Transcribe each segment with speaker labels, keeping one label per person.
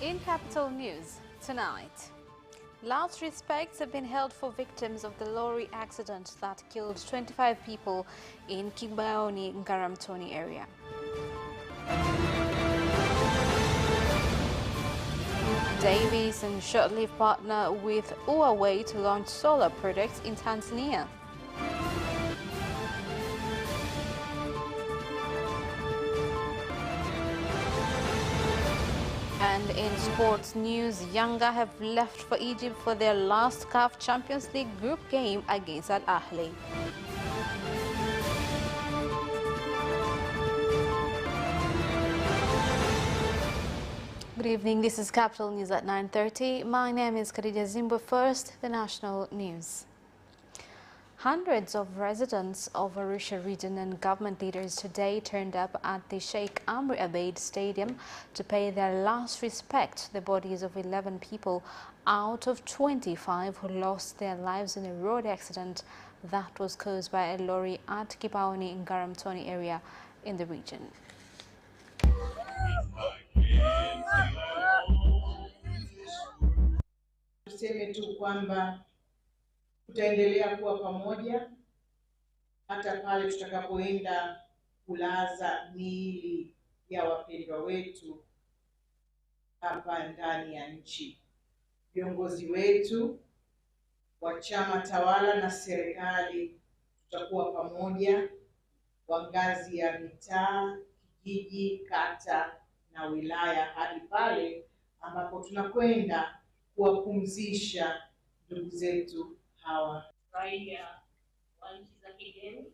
Speaker 1: In Capital News tonight, last respects have been held for victims of the lorry accident that killed 25 people in Kibaoni, Ngaramtoni area. Davies and Shortleaf partner with Huawei to launch solar projects in Tanzania. And in sports news, Yanga have left for Egypt for their last CAF Champions League group game against Al Ahly. Good evening, this is Capital News at 9:30. My name is Khadija Zimbo. First, the national news. Hundreds of residents of Arusha region and government leaders today turned up at the Sheikh Amri Abeid Stadium to pay their last respect to the bodies of 11 people out of 25 who lost their lives in a road accident that was caused by a lorry at Kibaoni in Ngaramtoni area in the region.
Speaker 2: Tuseme tu kwamba tutaendelea kuwa pamoja hata pale tutakapoenda kulaza miili ya wapendwa wetu hapa ndani ya nchi. Viongozi wetu wa chama tawala na serikali tutakuwa pamoja kwa ngazi ya mitaa, kijiji, kata na wilaya hadi pale ambapo tunakwenda kuwapumzisha ndugu zetu hawa.
Speaker 3: Raia wa nchi za kigeni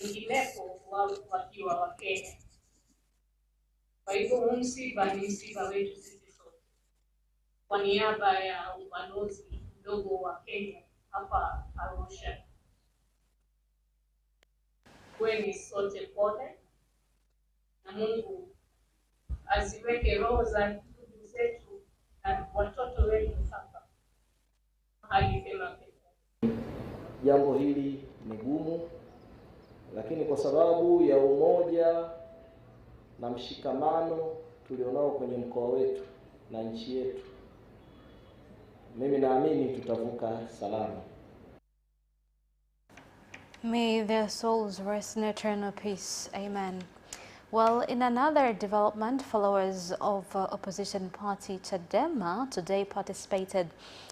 Speaker 3: wenginepo wao wakiwa wa Kenya. Kwa hivyo msiba ni msiba wetu sisi sote. Kwa niaba ya ubalozi mdogo wa Kenya hapa Arusha, kweni sote pole na Mungu aziweke roho za ndugu zetu na watoto wetu hapa hadi pema.
Speaker 4: Jambo hili ni gumu, lakini kwa sababu ya umoja na mshikamano tulionao kwenye mkoa wetu na nchi yetu, mimi naamini tutavuka salama.
Speaker 1: May their souls rest in eternal peace. Amen. Well, in another development, followers of opposition party Chadema today participated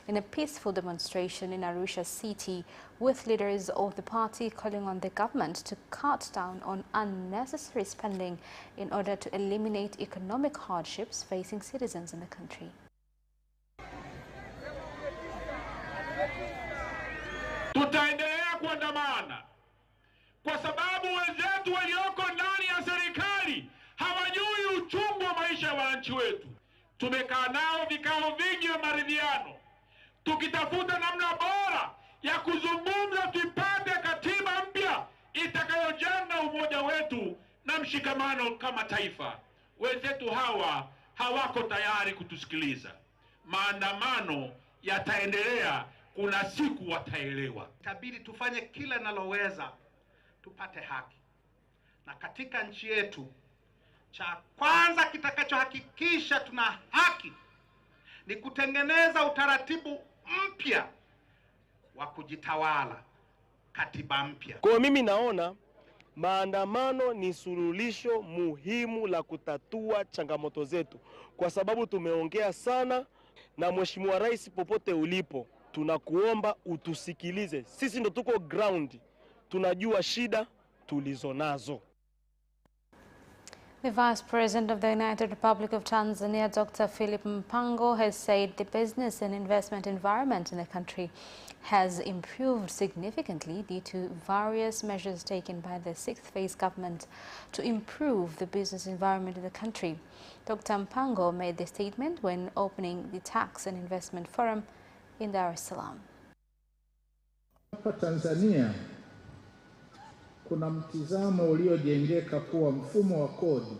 Speaker 1: in a peaceful demonstration in Arusha City with leaders of the party calling on the government to cut down on unnecessary spending in order to eliminate economic hardships facing citizens in the country.
Speaker 5: Tutaendelea kuandamana kwa sababu wenzetu walioko ndani ya serikali hawajui uchungu wa maisha ya wananchi wetu. Tumekaa nao vikao vingi vya maridhiano tukitafuta namna bora ya kuzungumza tupate katiba mpya itakayojenga umoja wetu na mshikamano kama taifa. Wenzetu hawa hawako tayari kutusikiliza. Maandamano yataendelea, kuna siku wataelewa.
Speaker 6: Itabidi tufanye kila linaloweza tupate haki. Na katika nchi yetu, cha kwanza kitakachohakikisha tuna haki ni kutengeneza utaratibu mpya wa kujitawala, katiba mpya.
Speaker 7: Kwa mimi naona maandamano ni suluhisho muhimu la kutatua changamoto zetu, kwa sababu tumeongea sana na Mheshimiwa Rais. Popote ulipo, tunakuomba utusikilize. Sisi ndo tuko ground, tunajua shida tulizonazo.
Speaker 1: The Vice President of the United Republic of Tanzania, Dr. Philip Mpango, has said the business and investment environment in the country has improved significantly due to various measures taken by the sixth phase government to improve the business environment in the country. Dr. Mpango made the statement when opening the Tax and Investment Forum in Dar es Salaam.
Speaker 8: Hapa Tanzania kuna mtizamo uliojengeka kuwa mfumo wa kodi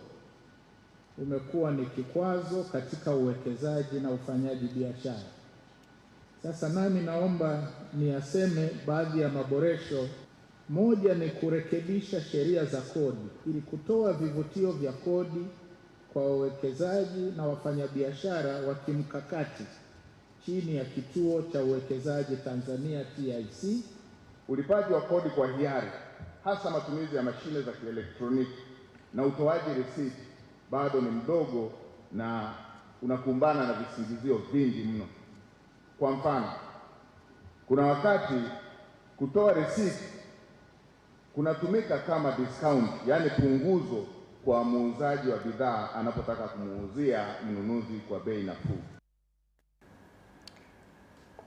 Speaker 8: umekuwa ni kikwazo katika uwekezaji na ufanyaji biashara. Sasa nami naomba niaseme baadhi ya maboresho. Moja ni kurekebisha sheria za kodi ili kutoa vivutio vya kodi kwa wawekezaji na wafanyabiashara wa kimkakati chini ya Kituo cha Uwekezaji Tanzania TIC.
Speaker 9: Ulipaji wa kodi kwa hiari, hasa matumizi ya mashine za kielektroniki na utoaji risiti, bado ni mdogo na unakumbana na visingizio vingi mno. Kwa mfano, kuna wakati kutoa risiti kunatumika kama discount, yani punguzo kwa muuzaji wa bidhaa anapotaka kumuuzia mnunuzi kwa bei nafuu.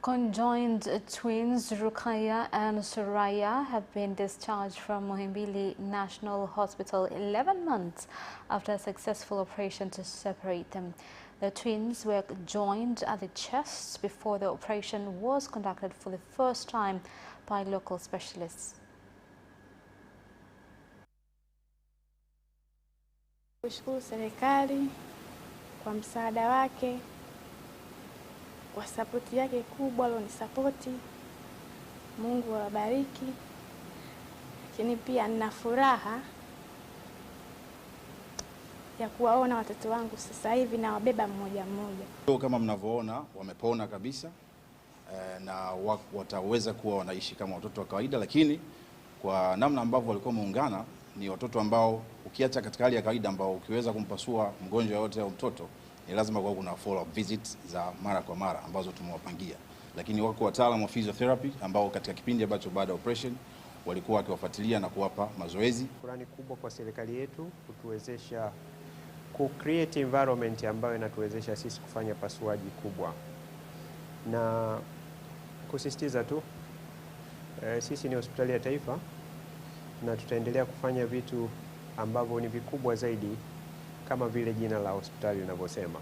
Speaker 1: Conjoined twins Rukaya and Suraya have been discharged from Muhimbili National Hospital 11 months after a successful operation to separate them. The twins were joined at the chests before the operation was conducted for the first time by local specialists.
Speaker 10: Kushukuru serikali kwa msaada wake, kwa sapoti yake kubwa alionisapoti. Mungu awabariki. Lakini pia nina furaha ya kuwaona watoto wangu sasa hivi na wabeba mmoja mmoja.
Speaker 11: Kama mnavyoona wamepona kabisa na wataweza kuwa wanaishi kama watoto wa kawaida, lakini kwa namna ambavyo walikuwa muungana ni watoto ambao ukiacha katika hali ya kawaida ambao ukiweza kumpasua mgonjwa yote au mtoto ni lazima kwa kuna follow up visits za mara kwa mara ambazo tumewapangia, lakini wako wataalamu wa physiotherapy ambao katika kipindi ambacho baada ya operation walikuwa wakiwafuatilia na kuwapa mazoezi.
Speaker 12: Shukrani kubwa kwa serikali yetu kutuwezesha create environment ambayo inatuwezesha sisi kufanya pasuaji kubwa, na kusisitiza tu sisi ni hospitali ya taifa na tutaendelea kufanya vitu ambavyo ni vikubwa zaidi kama vile jina la hospitali linavyosema.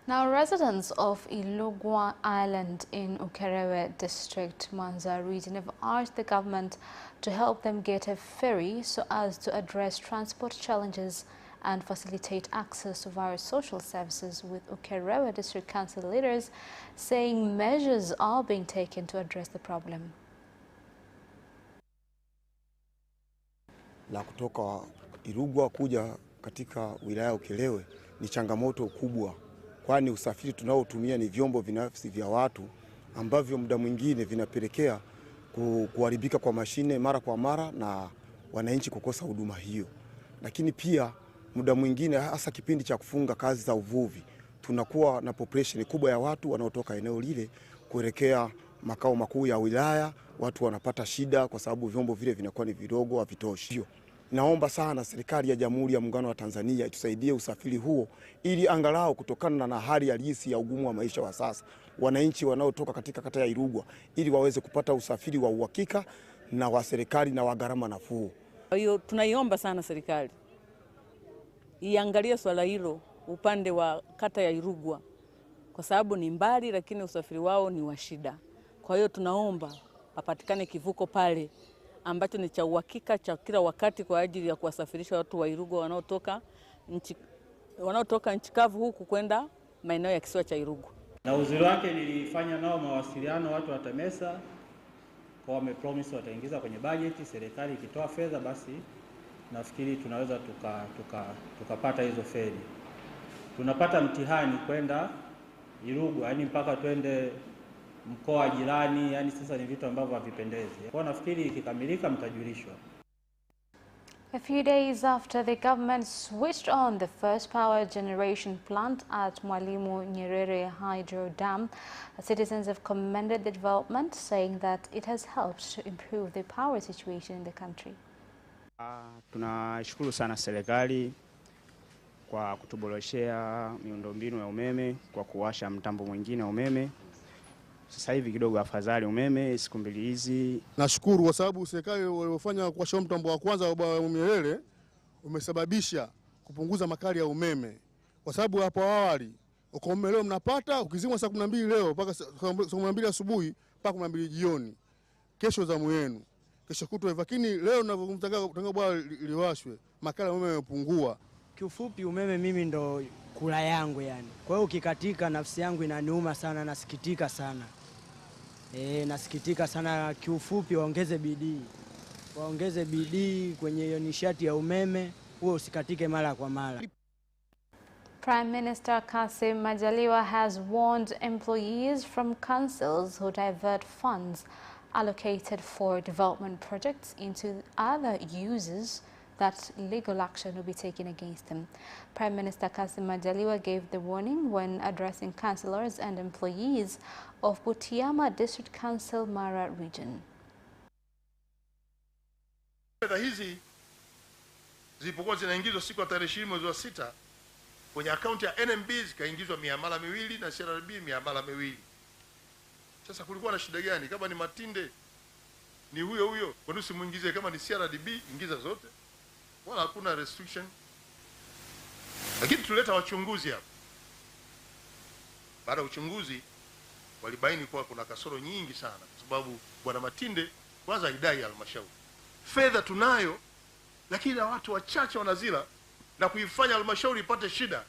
Speaker 1: Now, residents of Ilugwa Island in Ukerewe District, Mwanza region have urged the government to help them get a ferry so as to address transport challenges and facilitate access to various social services, with Ukerewe District Council leaders saying measures are being taken to address the problem.
Speaker 13: La kutoka Ilugwa kuja katika wilaya ya Ukerewe ni changamoto kubwa, kwani usafiri tunaotumia ni vyombo binafsi vya watu ambavyo muda mwingine vinapelekea kuharibika kwa mashine mara kwa mara na wananchi kukosa huduma hiyo. Lakini pia muda mwingine, hasa kipindi cha kufunga kazi za uvuvi, tunakuwa na population kubwa ya watu wanaotoka eneo lile kuelekea makao makuu ya wilaya. Watu wanapata shida kwa sababu vyombo vile vinakuwa ni vidogo, havitoshi. Naomba sana serikali ya Jamhuri ya Muungano wa Tanzania itusaidie usafiri huo, ili angalau kutokana na hali halisi ya ugumu wa maisha wa sasa, wananchi wanaotoka katika kata ya Ilugwa ili waweze kupata usafiri wa uhakika na wa serikali na wa gharama nafuu.
Speaker 14: Kwa hiyo tunaiomba sana serikali iangalie swala hilo upande wa kata ya Ilugwa, kwa sababu ni mbali lakini usafiri wao ni wa shida. Kwa hiyo tunaomba papatikane kivuko pale ambacho ni cha uhakika cha kila wakati kwa ajili ya kuwasafirisha watu wa Ilugwa wanaotoka nchi kavu huku kwenda maeneo ya kisiwa cha Ilugwa.
Speaker 15: Na uzuri wake nilifanya nao mawasiliano watu wa TAMESA, kwa wamepromise wataingiza kwenye bajeti, serikali ikitoa fedha basi nafikiri tunaweza tukapata hizo fedha. Tunapata mtihani kwenda Ilugwa, yani mpaka twende mkoa jirani, yani sasa ni vitu ambavyo havipendezi. Kwa nafikiri ikikamilika mtajulishwa.
Speaker 1: A few days after the government switched on the first power generation plant at Mwalimu Nyerere Hydro Dam, citizens have commended the development, saying that it has helped to improve the power situation in the country.
Speaker 16: Tunashukuru sana serikali kwa kutuboreshea miundombinu ya umeme kwa kuwasha mtambo mwingine wa umeme. Sasa hivi kidogo afadhali umeme siku mbili hizi.
Speaker 17: Nashukuru kwa sababu serikali waliofanya kuwasha mtambo wa kwanza wa Nyerere umesababisha kupunguza makali ya umeme. Kwa sababu hapo awali umeme leo mnapata ukizimwa saa 12 leo mpaka saa 12 asubuhi mpaka 12 jioni. Kesho zamu yenu. Kesho kutwa hivyo, lakini leo tunataka bwana liwashwe, makali ya umeme yamepungua.
Speaker 18: Kiufupi umeme mimi ndo kula yangu yani. Kwa hiyo ukikatika nafsi yangu inaniuma sana, nasikitika sana. Nasikitika sana. Kiufupi waongeze bidii. Waongeze bidii kwenye hiyo nishati ya umeme. huo usikatike mara kwa mara.
Speaker 1: Prime Minister Kassim Majaliwa has warned employees from councils who divert funds allocated for development projects into other uses that legal action will be taken against them. Prime Minister Kassim Majaliwa gave the warning when addressing councillors and employees of Butiama District Council Mara region.
Speaker 19: Fedha hizi zilipokuwa zinaingizwa siku ya tarehe 20 mwezi wa 6 kwenye akaunti ya NMB zikaingizwa miamala miwili na CRDB miamala miwili. Sasa kulikuwa na shida gani? Kama ni Matinde ni huyo huyo, kwa nini usimuingize? Kama ni CRDB ingiza zote, wala hakuna restriction. Lakini tuleta wachunguzi hapa. Baada ya uchunguzi walibaini kuwa kuna kasoro nyingi sana, kwa sababu bwana Matinde kwanza idai halmashauri. Fedha tunayo, lakini watu wachache wanazila na kuifanya halmashauri ipate shida.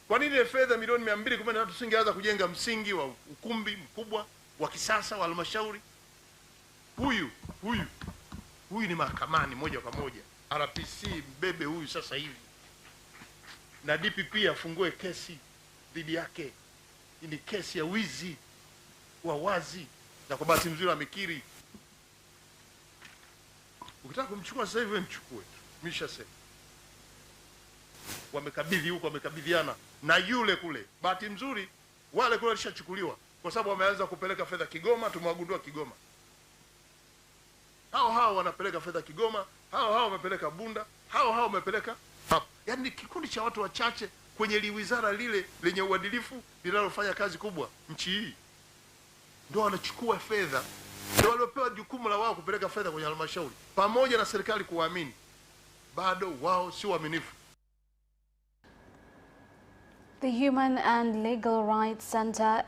Speaker 19: Kwa nini fedha milioni 213 tusingeanza kujenga msingi wa ukumbi mkubwa wa kisasa wa halmashauri? Huyu ni mahakamani moja kwa moja. RPC mbebe huyu sasa hivi, na DPP afungue kesi dhidi yake. Hii ni kesi ya wizi wa wazi, na kwa bahati nzuri amekiri. Ukitaka kumchukua sasa hivi mchukue, nimeshasema. Wamekabidhi huko, wamekabidhiana na yule kule. Bahati nzuri wale kule walishachukuliwa, kwa sababu wameanza kupeleka fedha Kigoma. Tumewagundua Kigoma, hao wanapeleka fedha Kigoma, hao wamepeleka Bunda, hao wamepeleka hapa. Yaani kikundi cha watu wachache kwenye liwizara lile lenye uadilifu linalofanya kazi kubwa nchi hii, ndio wanachukua fedha, ndio waliopewa jukumu la wao kupeleka fedha kwenye halmashauri, pamoja na serikali kuwaamini. Bado wao si waaminifu.
Speaker 1: The Human and Legal Rights Center,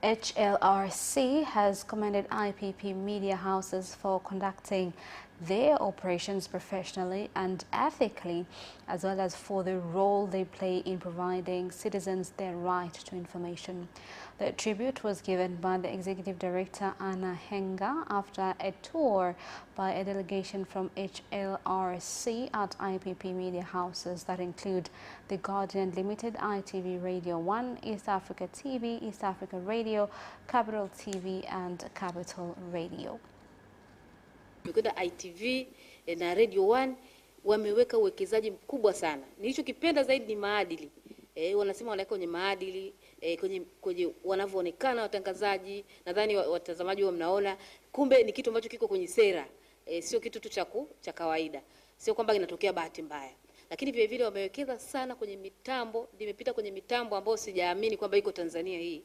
Speaker 1: HLRC, has commended IPP media houses for conducting their operations professionally and ethically, as well as for the role they play in providing citizens their right to information. The tribute was given by the Executive Director Anna Henga after a tour by a delegation from HLRC at IPP media houses that include The Guardian Limited, ITV Radio 1, East Africa TV, East Africa Radio, Capital TV and Capital Radio.
Speaker 20: Mekuda ITV na Radio 1 wameweka uwekezaji mkubwa sana. Nilichokipenda zaidi ni maadili. Wanasema wanaweka kwenye maadili, kwenye wanavyoonekana watangazaji. Nadhani watazamaji wa mnaona, kumbe ni kitu ambacho kiko kwenye sera. Sio kitu tu cha kawaida. Sio kwamba inatokea bahati mbaya. Lakini vile vile wamewekeza sana kwenye mitambo. Nimepita kwenye mitambo ambayo sijaamini kwamba iko Tanzania hii.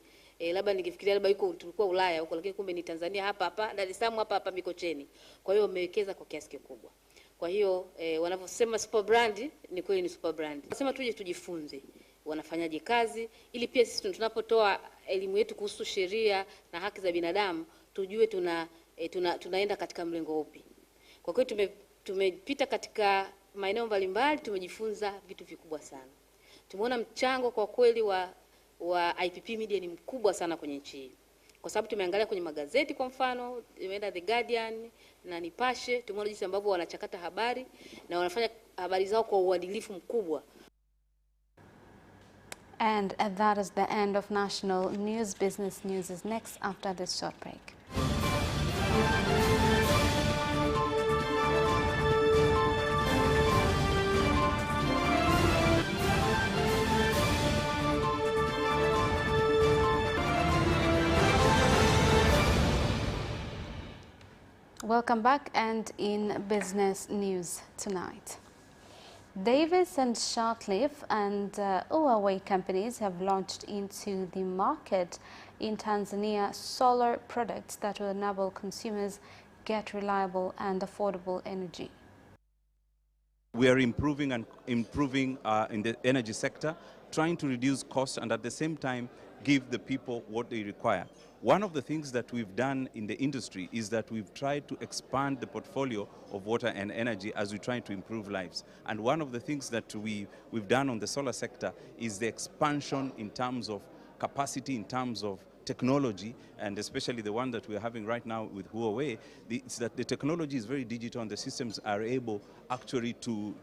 Speaker 20: Labda ningefikiria labda tulikuwa Ulaya huko, lakini kumbe ni Tanzania hapa Dar es Salaam hapa Mikocheni. Kwa hiyo wamewekeza kwa kiasi kikubwa. Kwa hiyo wanavyosema super brand, ni kweli ni super brand. Nasema tuje tujifunze wanafanyaje kazi, ili pia sisi tunapotoa elimu yetu kuhusu sheria na haki za binadamu tujue tunaenda katika mlengo upi. Kwa kweli tumepita katika maeneo mbalimbali, tumejifunza vitu vikubwa sana. Tumeona mchango kwa kweli wa IPP Media ni mkubwa sana kwenye nchi hii. Kwa sababu tumeangalia kwenye magazeti, kwa mfano imeenda The Guardian na Nipashe, tumeona jinsi ambavyo wanachakata habari na wanafanya habari zao kwa uadilifu mkubwa.
Speaker 1: And that is the end of national news. Business news is next after this short break. Welcome back, and in business news tonight. Davis and Shortleaf and Huawei companies have launched into the market in Tanzania solar products that will enable consumers get reliable and affordable energy.
Speaker 21: We are improving in the energy sector, trying to reduce costs and at the same time give the people what they require. One of the things that we've done in the industry is that we've tried to expand the portfolio of water and energy as we try to improve lives. And one of the things that we've done on the solar sector is the expansion in terms of capacity, in terms of technology, and especially the one that we're having right now with Huawei, it's that the technology is very digital and the systems are able actually to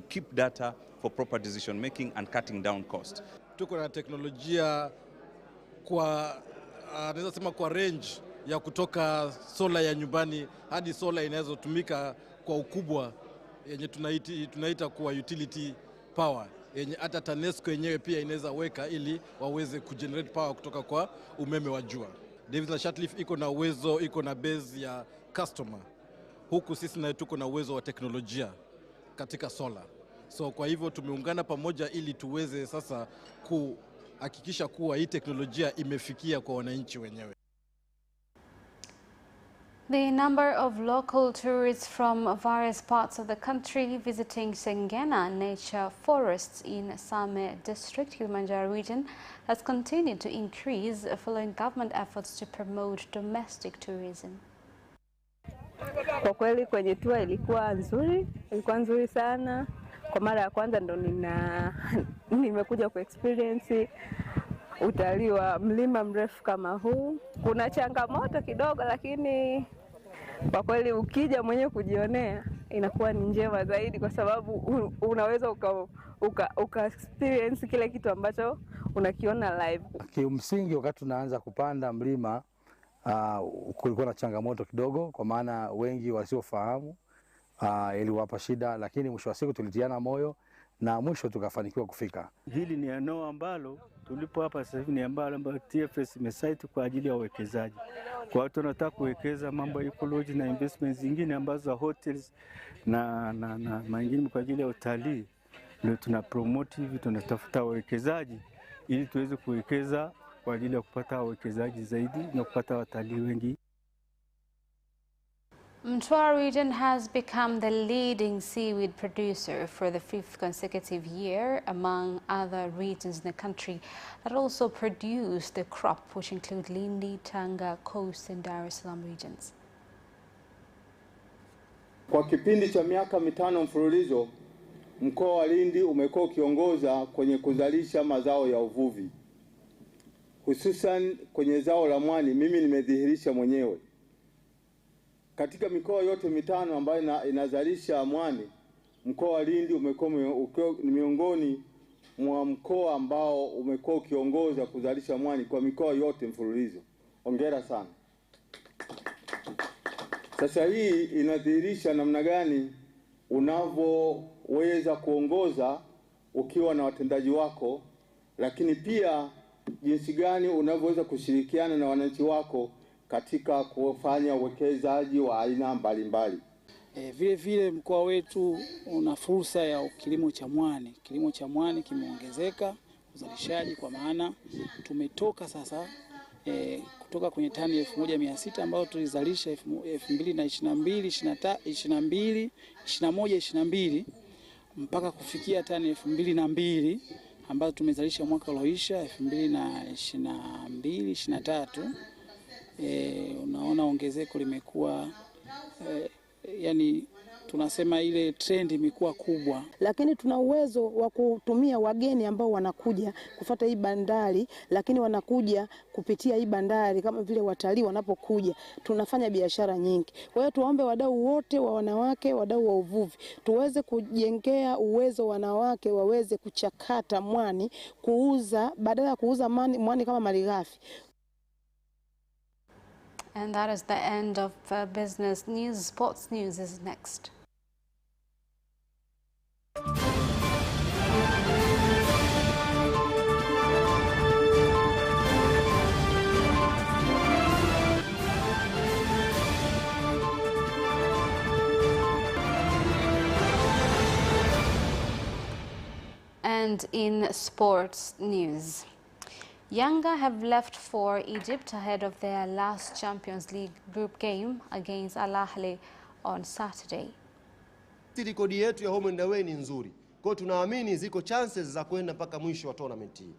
Speaker 21: keep data for proper decision making and cutting down cost.
Speaker 2: Tuko na teknolojia kwa naweza sema kwa range ya kutoka sola ya nyumbani hadi sola inayotumika kwa ukubwa yenye tunaita kwa utility power, yenye hata TANESCO yenyewe pia inaweza weka ili waweze kugenerate power kutoka kwa umeme wa jua. Davis na Shatleaf iko na uwezo, iko na base ya customer. Huku sisi na tuko na uwezo wa teknolojia katika solar. So kwa hivyo tumeungana pamoja ili tuweze sasa kuhakikisha kuwa hii teknolojia imefikia kwa wananchi wenyewe.
Speaker 1: The number of local tourists from various parts of the country visiting Sengena Nature Forests in Same District, Kilimanjaro region, has continued to increase following government efforts to promote domestic tourism.
Speaker 22: Kwa kweli kwenye tour ilikuwa nzuri sana. Kwa mara ya kwanza ndo nimekuja ku experience utalii wa mlima mrefu kama huu. Kuna changamoto kidogo, lakini kwa kweli ukija mwenyewe kujionea inakuwa ni njema zaidi, kwa sababu unaweza uka experience kile kitu ambacho unakiona live.
Speaker 23: Kimsingi wakati tunaanza kupanda mlima kulikuwa na changamoto kidogo, kwa maana wengi wasiofahamu iliwapa shida, lakini mwisho wa siku tulitiana moyo na mwisho tukafanikiwa kufika.
Speaker 24: Hili ni eneo ambalo tulipo hapa sasa hivi ni ambalo TFS imesite kwa ajili ya uwekezaji. Kwa watu wanataka kuwekeza mambo ya ecology na investments zingine ambazo hotels na mengine kwa ajili ya utalii. Ndio tuna promote hivi, tunatafuta wawekezaji ili tuweze kuwekeza kwa ajili ya kupata wawekezaji zaidi na kupata watalii wengi.
Speaker 1: Mtwara region has become the leading seaweed producer for the 5th consecutive year among other regions in the country that also produce the crop, which include Lindi, Tanga, Coast and Dar es Salaam regions.
Speaker 25: Kwa kipindi cha miaka 5 mfululizo, mkoa wa Lindi umekuwa ukiongoza kwenye kuzalisha mazao ya uvuvi. Hususan kwenye zao la mwani, mimi nimedhihirisha mwenyewe. Katika mikoa yote 5 ambayo inazalisha mwani, mkoa wa Lindi umekuwa ni miongoni mwa mkoa ambao umekuwa ukiongoza kuzalisha mwani kwa mikoa yote mfululizo. Hongera sana. Sasa hii inadhihirisha namna gani unavyoweza kuongoza ukiwa na watendaji wako, lakini pia jinsi gani unavyoweza kushirikiana na wananchi wako katika kufanya uwekezaji wa aina mbalimbali.
Speaker 26: Vile vile mkoa wetu una fursa ya kilimo cha mwani. Kilimo cha mwani kimeongezeka uzalishaji, kwa maana tumetoka sasa kutoka kwenye tani 1600 ambayo tulizalisha 2022 22 mpaka kufikia tani 2002 ambazo tumezalisha mwaka ulioisha 2022 23. Unaona ongezeko limekuwa yani tunasema ile trend imekuwa kubwa,
Speaker 27: lakini tuna uwezo wa kutumia wageni ambao wanakuja kufuata hii bandari, lakini wanakuja kupitia hii bandari kama vile watalii wanapokuja, tunafanya biashara nyingi. Kwa hiyo tuombe wadau wote wa wanawake, wadau wa uvuvi, tuweze kujengea uwezo wanawake waweze kuchakata mwani, kuuza badala ya kuuza mwani kama malighafi.
Speaker 1: And that is the end of business news. Sports news is next. And in sports news, Yanga have left for Egypt ahead of their last Champions League group game against Al Ahly on Saturday.
Speaker 28: Rekodi yetu ya home and away ni nzuri. Kwa hiyo tunaamini ziko chances za kwenda mpaka mwisho wa tournament hii.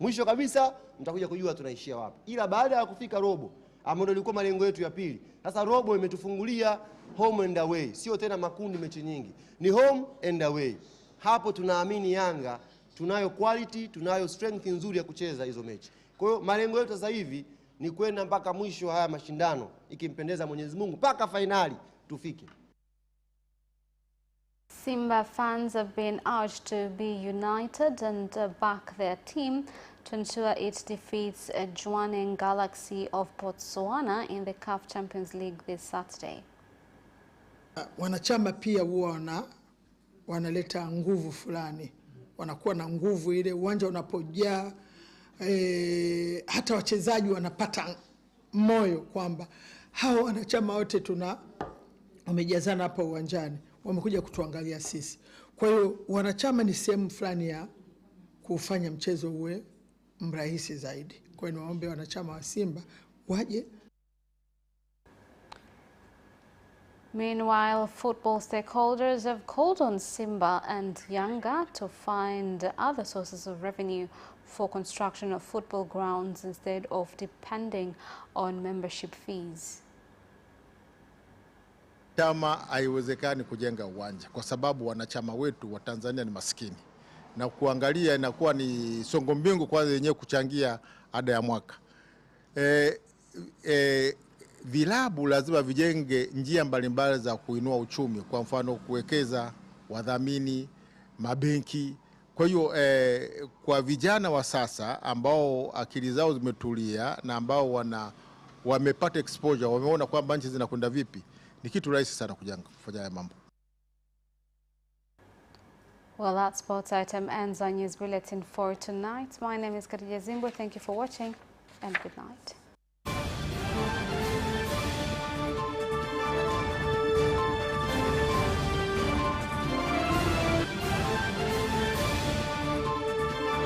Speaker 28: Mwisho kabisa mtakuja kujua tunaishia wapi. Ila baada ya kufika robo, ambao ndio ilikuwa malengo yetu ya pili. Sasa robo imetufungulia home and away. Sio tena makundi mechi nyingi. Ni home and away. Hapo tunaamini Yanga tunayo quality, tunayo strength nzuri ya kucheza hizo mechi. Kwa hiyo malengo yetu sasa hivi ni kwenda mpaka mwisho haya mashindano, ikimpendeza Mwenyezi Mungu mpaka fainali tufike.
Speaker 1: Simba fans have been urged to be united and back their team to ensure it defeats Jwaneng Galaxy of Botswana in the CAF Champions League this Saturday.
Speaker 3: Wanachama pia huwa wanaleta nguvu fulani, wanakuwa na nguvu ile uwanja unapojaa, hata wachezaji wanapata moyo kwamba hao wanachama wote wamejazana hapa uwanjani, wamekuja kutuangalia sisi. Kwa hiyo wanachama ni sehemu fulani ya kufanya mchezo uwe mrahisi zaidi. Kwa hiyo niwaombe wanachama wa Simba waje.
Speaker 1: Meanwhile, football stakeholders have called on Simba and Yanga to find other sources of revenue for construction of football grounds instead of depending on membership fees.
Speaker 4: Chama haiwezekani kujenga uwanja kwa sababu wanachama wetu wa Tanzania ni maskini, na kuangalia inakuwa ni songo mbingu kwanza yenyewe kuchangia ada ya mwaka. Vilabu lazima vijenge njia mbalimbali za kuinua uchumi, kwa mfano kuwekeza, wadhamini, mabenki. Kwa hiyo kwa vijana wa sasa ambao akili zao zimetulia na ambao wamepata exposure, wameona kwamba nchi zinakwenda vipi, ni kitu rahisi sana kufanya haya mambo.
Speaker 1: Well, that sports item ends our news bulletin for tonight. My name is Khadija Zimbo. Thank you for watching and good night.